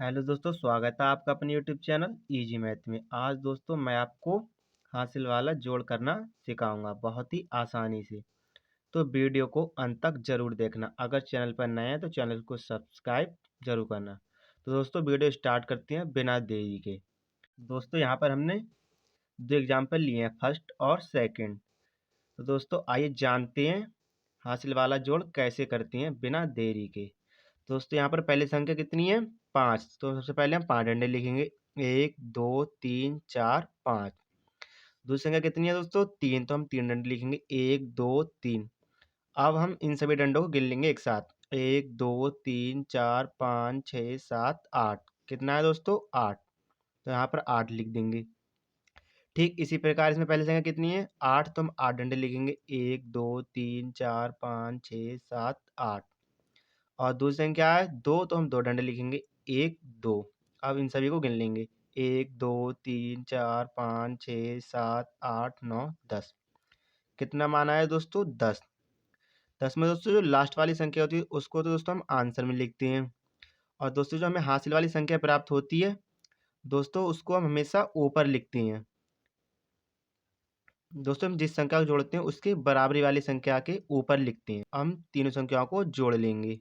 Hello दोस्तों, स्वागत है आपका अपने यूट्यूब चैनल इजी मैथ में। आज दोस्तों मैं आपको हासिल वाला जोड़ करना सिखाऊंगा बहुत ही आसानी से। तो वीडियो को अंत तक जरूर देखना। अगर चैनल पर नए हैं तो चैनल को सब्सक्राइब जरूर करना। तो दोस्तों वीडियो स्टार्ट करते हैं बिना देरी के। दोस्तों यहाँ पर हमने दो एग्जाम्पल लिए हैं, फर्स्ट और सेकंड। तो दोस्तों आइए जानते हैं हासिल वाला जोड़ कैसे करते हैं बिना देरी के। दोस्तों यहाँ पर पहली संख्या कितनी है? 5। तो सबसे पहले हम 5 डंडे लिखेंगे। 1 2 3 4 5। दूसरी संख्या कितनी है दोस्तों? 3। तो हम 3 डंडे लिखेंगे। 1 2 3। अब हम इन सभी डंडों को गिन लेंगे एक साथ। 1 2 3 4 5 6 7 8। कितना है दोस्तों? 8। तो यहाँ पर 8 लिख देंगे। ठीक इसी प्रकार इसमें पहली संख्या कितनी है? 8। तो हम 8 डंडे लिखेंगे। 1 2 3 4 5 6 7 8। और दूसरी संख्या है 2। तो हम 2 डंडे लिखेंगे। 1 2। अब इन सभी को गिन लेंगे। 1 2 3 4 5 6 7 8 9 10। कितना माना है दोस्तों? 10। 10 में दोस्तों जो लास्ट वाली संख्या होती है उसको तो दोस्तों हम आंसर में लिखते हैं। और दोस्तों जो हमें हासिल वाली संख्या प्राप्त होती है दोस्तों उसको हम हमेशा ऊपर लिखते हैं। दोस्तों हम जिस संख्या को जोड़ते हैं उसके बराबरी वाली संख्या के ऊपर लिखते हैं। हम तीनों संख्याओं को जोड़ लेंगे।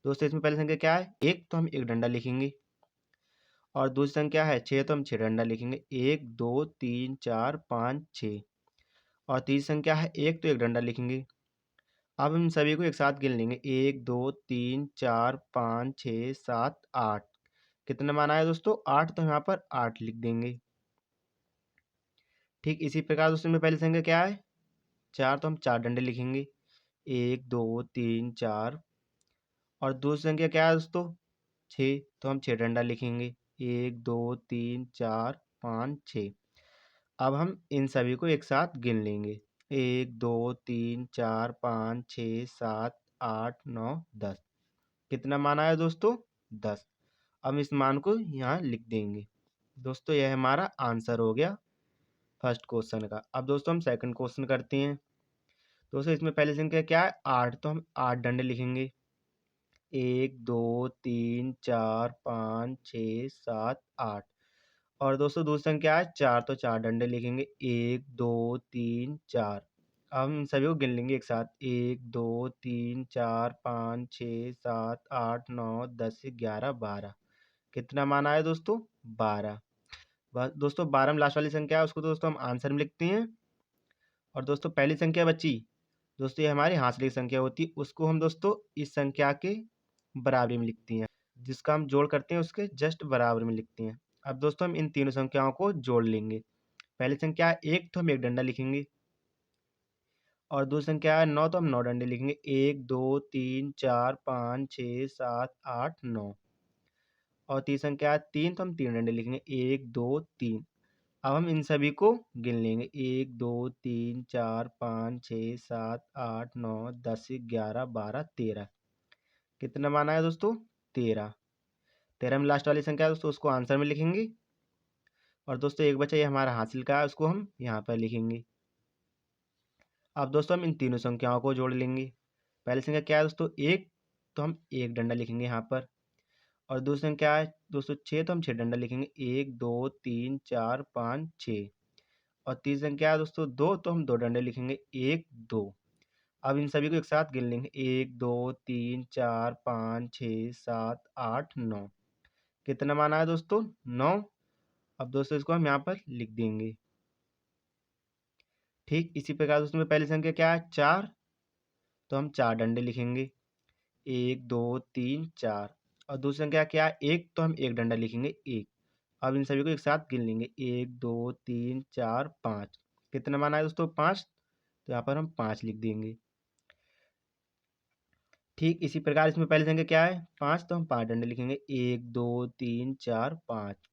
दोस्तों इसमें पहली संख्या क्या है? 1। तो हम 1 डंडा लिखेंगे। और दूसरी संख्या है 6। तो हम 6 डंडा लिखेंगे। 1 2 3 4 5 6। और तीसरी संख्या है 1। तो 1 डंडा लिखेंगे। अब हम सभी को एक साथ गिन लेंगे। 1 2 3 4 5 6 7 8। कितना माना है दोस्तों? 8। तो हम यहाँ पर 8 लिख देंगे। ठीक इसी प्रकार दोस्तों में पहली संख्या क्या है? 4। तो हम 4 डंडे लिखेंगे। 1 2 3 4। और दूसरी संख्या क्या है दोस्तों? 6। तो हम 6 डंडा लिखेंगे। 1 2 3 4 5 6। अब हम इन सभी को एक साथ गिन लेंगे। 1 2 3 4 5 6 7 8 9 10। कितना माना है दोस्तों? 10। अब इस मान को यहाँ लिख देंगे। दोस्तों यह हमारा आंसर हो गया फर्स्ट क्वेश्चन का। अब दोस्तों हम सेकंड क्वेश्चन करते हैं। दोस्तों इसमें पहली संख्या क्या है? 8। तो हम 8 डंडे लिखेंगे। 1 2 3 4 5 6 7 8। और दोस्तों दूसरी संख्या है 4। तो 4 डंडे लिखेंगे। 1 2 3 4। अब हम इन सभी को गिन लेंगे एक साथ। 1 2 3 4 5 6 7 8 9 10 11 12। कितना माना है दोस्तों? 12। दोस्तों 12 में लास्ट वाली संख्या है उसको तो दोस्तों हम आंसर में लिखते हैं। और दोस्तों पहली संख्या बची दोस्तों ये हमारी हासिल की संख्या होती है, उसको हम दोस्तों इस संख्या के बराबरी में लिखते हैं। जिसका हम जोड़ करते हैं उसके जस्ट बराबर में लिखते हैं। अब दोस्तों हम इन तीनों संख्याओं को जोड़ लेंगे। पहली संख्या है 1। तो हम 1 डंडा लिखेंगे। और दूसरी संख्या है 9। तो हम 9 डंडे लिखेंगे। 1 2 3 4 5 6 7 8 9। और तीसरी संख्या है 3। तो हम 3 डंडे लिखेंगे। 1 2 3। अब हम इन सभी को गिन लेंगे। 1 2 3 4 5 6 7 8 9 10 11 12 13। कितना माना है दोस्तों? 13। 13 में लास्ट वाली संख्या है दोस्तों उसको आंसर में लिखेंगे। और दोस्तों एक बचा ये हमारा हासिल का है उसको हम यहाँ पर लिखेंगे। अब दोस्तों हम इन तीनों संख्याओं को जोड़ लेंगे। पहली संख्या क्या है दोस्तों? 1। तो हम 1 डंडा लिखेंगे यहाँ पर। और दूसरी संख्या है दोस्तों 6। तो हम 6 डंडा लिखेंगे। 1 2 3 4 5 6। और तीसरी संख्या है दोस्तों 2। तो हम 2 डंडे लिखेंगे। 1 2। अब इन सभी को एक साथ गिन लेंगे। 1 2 3 4 5 6 7 8 9। कितना माना है दोस्तों? 9। अब दोस्तों इसको हम यहाँ पर लिख देंगे। ठीक इसी प्रकार दोस्तों में पहली संख्या क्या है? 4। तो हम 4 डंडे लिखेंगे। 1 2 3 4। और दूसरी संख्या क्या है? 1। तो हम 1 डंडा लिखेंगे। 1। अब इन सभी को एक साथ गिन लेंगे। 1 2 3 4 5। कितना माना है दोस्तों? 5। तो यहाँ पर हम 5 लिख देंगे। ठीक इसी प्रकार इसमें पहली संख्या क्या है? 5। तो हम 5 डंडे लिखेंगे। 1 2 3 4 5।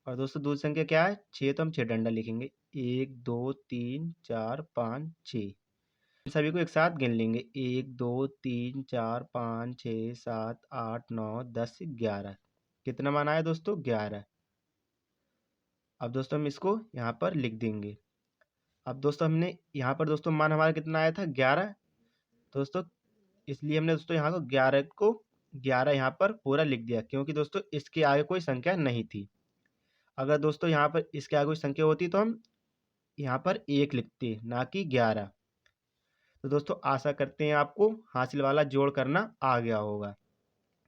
और दोस्तों दूसरी संख्या क्या है? 6। तो हम 6 डंडा लिखेंगे। 1 2 3 4 5 6। सभी को एक साथ गिन लेंगे। 1 2 3 4 5 6 7 8 9 10 11। कितना माना है दोस्तों? 11। अब दोस्तों हम इसको यहाँ पर लिख देंगे। अब दोस्तों हमने यहाँ पर दोस्तों मान हमारा कितना आया था? 11। दोस्तों इसलिए हमने दोस्तों यहाँ को 11 को 11 यहाँ पर पूरा लिख दिया, क्योंकि दोस्तों इसके आगे कोई संख्या नहीं थी। अगर दोस्तों यहाँ पर इसके आगे कोई संख्या होती तो हम यहाँ पर 1 लिखते, ना कि 11। तो दोस्तों आशा करते हैं आपको हासिल वाला जोड़ करना आ गया होगा।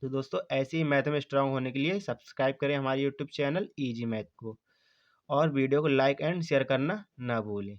तो दोस्तों ऐसे ही मैथ में स्ट्रांग होने के लिए सब्सक्राइब करें हमारे यूट्यूब चैनल इजी मैथ को, और वीडियो को लाइक एंड शेयर करना ना भूलें।